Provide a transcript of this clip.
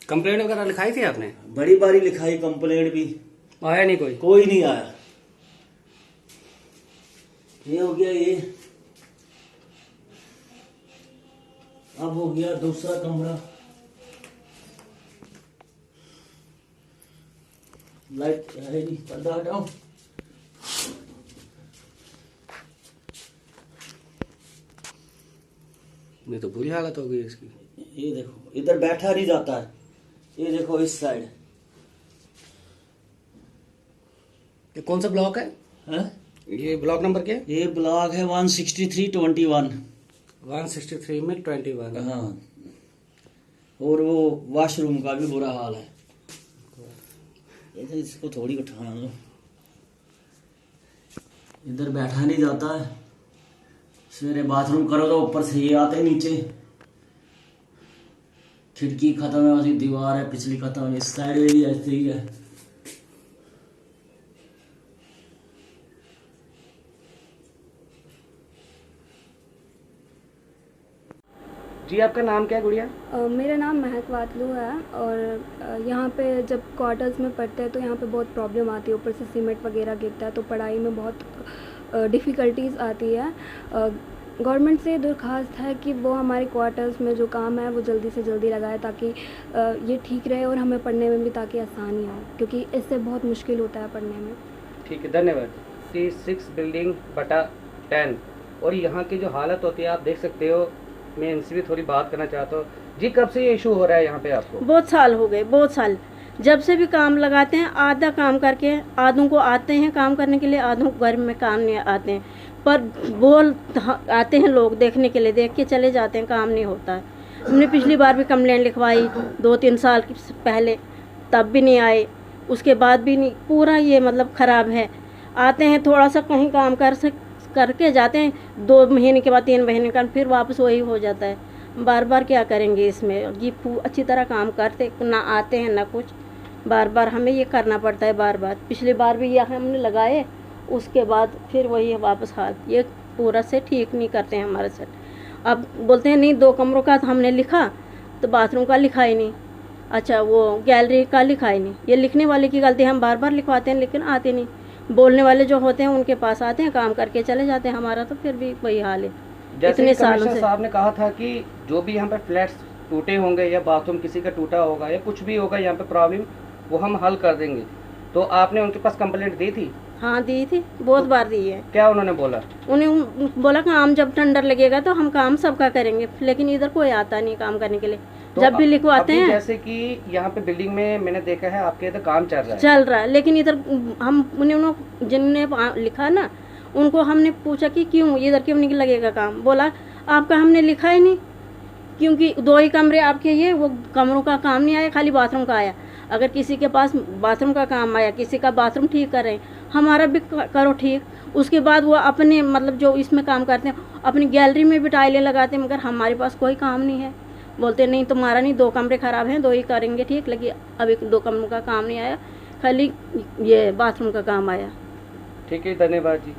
Complaint वगैरह लिखाई थी आपने? बड़ी बारी लिखाई, कंप्लेंट भी, आया नहीं कोई? कोई नहीं आया। ये हो गया, ये अब हो गया दूसरा कमरा। लाइट है नहीं, पर्दा हटाओ। ये तो बुरी हालत हो गई इसकी। ये देखो, इधर बैठा नहीं जाता है। ये देखो इस साइड। ये कौन सा ब्लॉक है? ये ब्लॉक नंबर क्या है? ये ब्लॉक है 163/21। 163 में 21। हाँ, और वो वॉशरूम का भी बुरा हाल है। इसको थोड़ी उठाना लो। इधर बैठा नहीं जाता है। सवेरे बाथरूम करो तो ऊपर से ये आते नीचे। खिड़की खत्म है, उसकी दीवार है पिछली खत्म है, इस साइड में भी ऐसे ही है। जी, आपका नाम क्या है गुड़िया? मेरा नाम महक वातलू है और यहाँ पे जब क्वार्टर्स में पढ़ते हैं तो यहाँ पे बहुत प्रॉब्लम आती है। ऊपर से सीमेंट वगैरह गिरता है तो पढ़ाई में बहुत डिफ़िकल्टीज़ आती है। गवर्नमेंट से दरख्वास्त है कि वो हमारे क्वार्टर्स में जो काम है वो जल्दी से जल्दी लगाए ताकि ये ठीक रहे और हमें पढ़ने में भी ताकि आसानी हो, क्योंकि इससे बहुत मुश्किल होता है पढ़ने में। ठीक है, धन्यवाद। C6 बिल्डिंग बटा 10 और यहाँ की जो हालत होती है आप देख सकते हो। मैं इनसे भी थोड़ी बात करना चाहता हूँ। जी, कब से ये इशू हो रहा है यहाँ पे आपको? बहुत साल हो गए, बहुत साल। जब से भी काम लगाते हैं आधा काम करके, आधों को आते हैं काम करने के लिए, आधों को घर में काम नहीं आते हैं। पर बोल आते हैं लोग देखने के लिए, देख के चले जाते हैं, काम नहीं होता है। हमने पिछली बार भी कंप्लेंट लिखवाई 2-3 साल पहले, तब भी नहीं आए। उसके बाद भी नहीं, पूरा ये मतलब ख़राब है। आते हैं थोड़ा सा कहीं काम करके जाते हैं, 2 महीने के बाद 3 महीने का फिर वापस वही हो जाता है। बार बार क्या करेंगे इसमें? ये अच्छी तरह काम करते ना आते हैं ना कुछ, बार बार हमें ये करना पड़ता है बार बार। पिछली बार भी यह हमने लगाए, उसके बाद फिर वही वापस हाल। ये पूरा से ठीक नहीं करते हैं हमारे से। अब बोलते हैं नहीं 2 कमरों का हमने लिखा तो बाथरूम का लिखा ही नहीं, अच्छा वो गैलरी का लिखा ही नहीं। ये लिखने वाले की गलती, हम बार बार लिखवाते हैं लेकिन आते नहीं। बोलने वाले जो होते हैं उनके पास आते हैं, काम करके चले जाते हैं। हमारा तो फिर भी वही हाल है इतने सालों से। साहब ने कहा था कि जो भी यहाँ पे फ्लैट्स टूटे होंगे या बाथरूम किसी का टूटा होगा या कुछ भी होगा यहाँ पे प्रॉब्लम, वो हम हल कर देंगे। तो आपने उनके पास कंप्लेंट दी थी? हाँ दी थी, बहुत बार दी है। क्या उन्होंने बोला? उन्हें बोला काम जब टेंडर लगेगा तो हम काम सबका करेंगे, लेकिन इधर कोई आता नहीं काम करने के लिए। तो जब भी लिखवाते हैं, जैसे कि यहाँ पे बिल्डिंग में मैंने देखा है आपके इधर काम चल रहा है, लेकिन इधर हम जिनने लिखा ना उनको हमने पूछा कि क्यों इधर क्यों नहीं लगेगा काम, बोला आपका हमने लिखा ही नहीं, क्योंकि 2 ही कमरे आपके, ये वो कमरों का काम नहीं आया, खाली बाथरूम का आया। अगर किसी के पास बाथरूम का काम आया, किसी का बाथरूम ठीक कर रहे हैं, हमारा भी करो ठीक। उसके बाद वो अपने मतलब जो इसमें काम करते हैं अपनी गैलरी में भी टाइलें लगाते हैं, मगर हमारे पास कोई काम नहीं है। बोलते नहीं तुम्हारा नहीं, 2 कमरे ख़राब हैं, 2 ही करेंगे ठीक, लेकिन अभी 2 कमरों का काम नहीं आया, खाली ये बाथरूम का काम आया। ठीक है, धन्यवाद जी।